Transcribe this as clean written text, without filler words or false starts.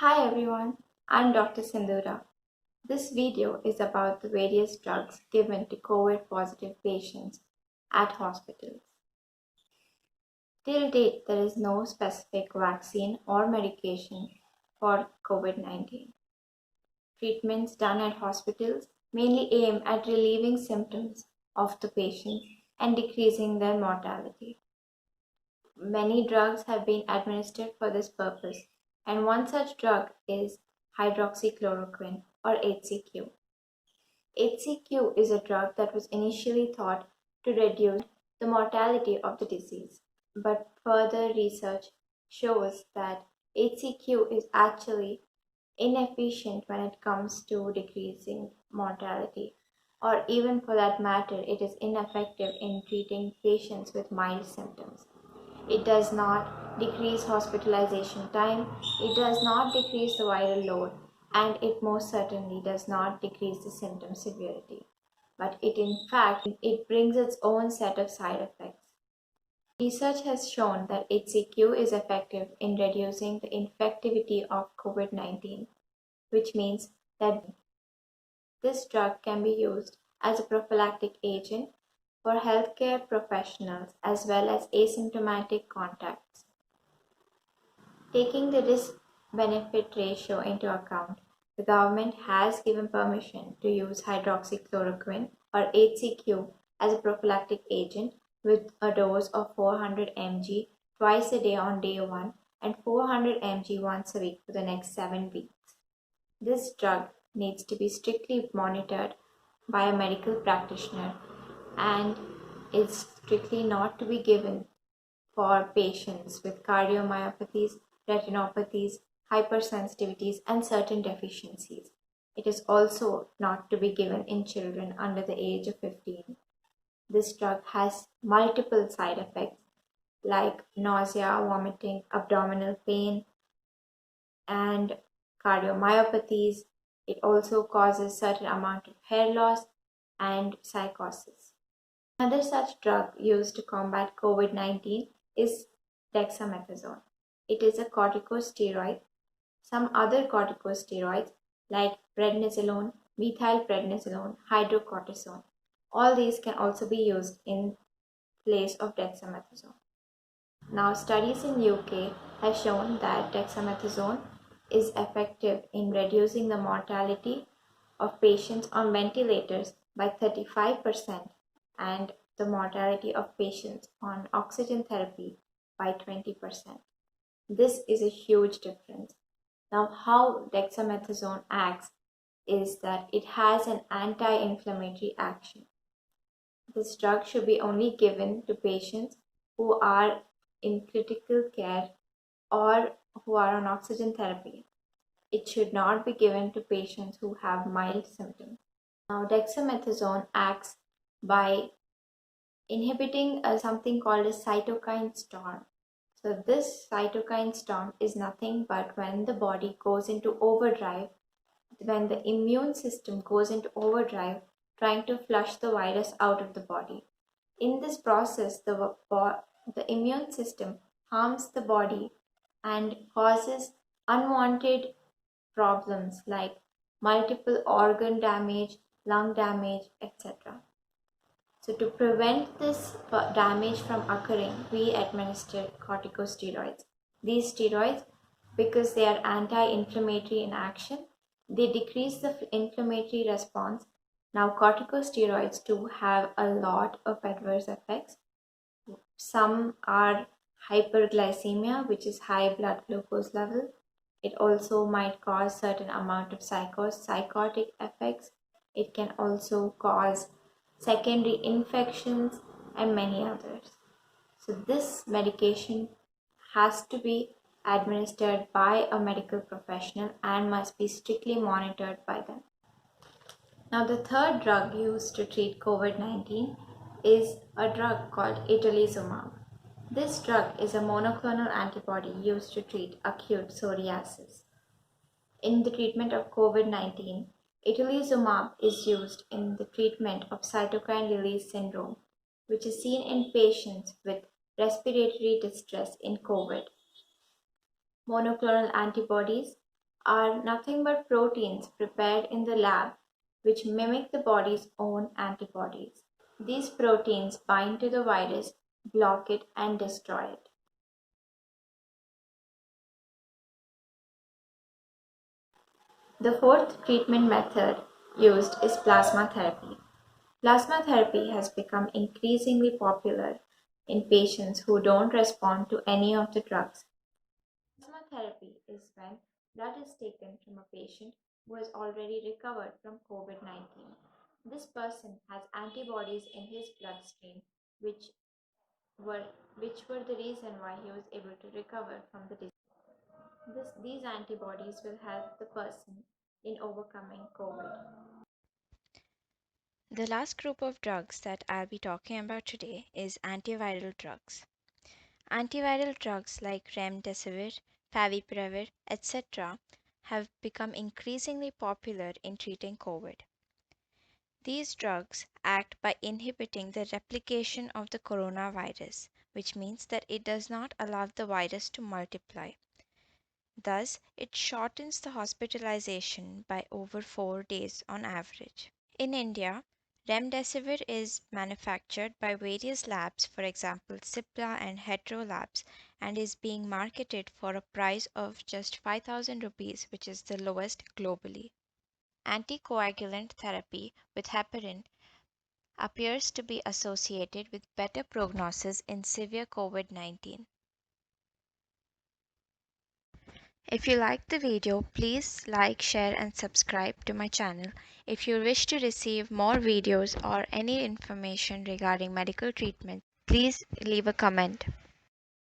Hi everyone, I'm Dr. Sindhura. This video is about the various drugs given to COVID positive patients at hospitals. Till date, there is no specific vaccine or medication for COVID 19. Treatments done at hospitals mainly aim at relieving symptoms of the patient and decreasing their mortality. Many drugs have been administered for this purpose, and one such drug is hydroxychloroquine or HCQ. HCQ is a drug that was initially thought to reduce the mortality of the disease, but further research shows that HCQ is actually inefficient when it comes to decreasing mortality, or even for that matter, it is ineffective in treating patients with mild symptoms. It does not decrease hospitalization time, it does not decrease the viral load, and it most certainly does not decrease the symptom severity. But it brings its own set of side effects. Research has shown that HCQ is effective in reducing the infectivity of COVID 19, which means that this drug can be used as a prophylactic agent for healthcare professionals as well as asymptomatic contacts. Taking the risk-benefit ratio into account, the government has given permission to use hydroxychloroquine or HCQ as a prophylactic agent with a dose of 400 mg twice a day on day 1 and 400 mg once a week for the next 7 weeks. This drug needs to be strictly monitored by a medical practitioner and is strictly not to be given for patients with cardiomyopathies, retinopathies, hypersensitivities, and certain deficiencies. It is also not to be given in children under the age of 15. This drug has multiple side effects like nausea, vomiting, abdominal pain, and cardiomyopathies. It also causes certain amount of hair loss and psychosis. Another such drug used to combat COVID 19 is dexamethasone. It is a corticosteroid. Some other corticosteroids like prednisolone, methylprednisolone, hydrocortisone, all these can also be used in place of dexamethasone. Now, studies in UK have shown that dexamethasone is effective in reducing the mortality of patients on ventilators by 35% and the mortality of patients on oxygen therapy by 20%. This is a huge difference. Now, how dexamethasone acts is that it has an anti-inflammatory action. This drug should be only given to patients who are in critical care or who are on oxygen therapy. It should not be given to patients who have mild symptoms. Now, dexamethasone acts by inhibiting something called a cytokine storm. So, this cytokine storm is nothing but when the body goes into overdrive, when the immune system goes into overdrive trying to flush the virus out of the body. In this process, the immune system harms the body and causes unwanted problems like multiple organ damage, lung damage, etc. So, to prevent this damage from occurring, we administer corticosteroids. These steroids, because they are anti inflammatory in action, they decrease the inflammatory response. Now, corticosteroids do have a lot of adverse effects. Some are hyperglycemia, which is high blood glucose level. It also might cause certain amount of psychotic effects. It can also cause secondary infections and many others. So this medication has to be administered by a medical professional and must be strictly monitored by them. Now, the third drug used to treat COVID 19 is a drug called itolizumab. This drug is a monoclonal antibody used to treat acute psoriasis. In the treatment of COVID 19, itolizumab is used in the treatment of cytokine release syndrome, which is seen in patients with respiratory distress in COVID. Monoclonal antibodies are nothing but proteins prepared in the lab which mimic the body's own antibodies. These proteins bind to the virus, block it, and destroy it. The fourth treatment method used is plasma therapy. Plasma therapy has become increasingly popular in patients who don't respond to any of the drugs. Plasma therapy is when blood is taken from a patient who has already recovered from COVID-19. This person has antibodies in his bloodstream which were which were the reason why he was able to recover from the disease. These antibodies will help the person in overcoming COVID. The last group of drugs that I'll be talking about today is antiviral drugs. Antiviral drugs like remdesivir, favipiravir, etc. have become increasingly popular in treating COVID. These drugs act by inhibiting the replication of the coronavirus, which means that it does not allow the virus to multiply. Thus, it shortens the hospitalization by over 4 days on average. In India, remdesivir is manufactured by various labs, for example, Cipla and Hetero Labs, and is being marketed for a price of just 5,000 rupees, which is the lowest globally. Anticoagulant therapy with heparin appears to be associated with better prognosis in severe COVID-19. If you liked the video, please like, share, and subscribe to my channel. If you wish to receive more videos or any information regarding medical treatment, please leave a comment.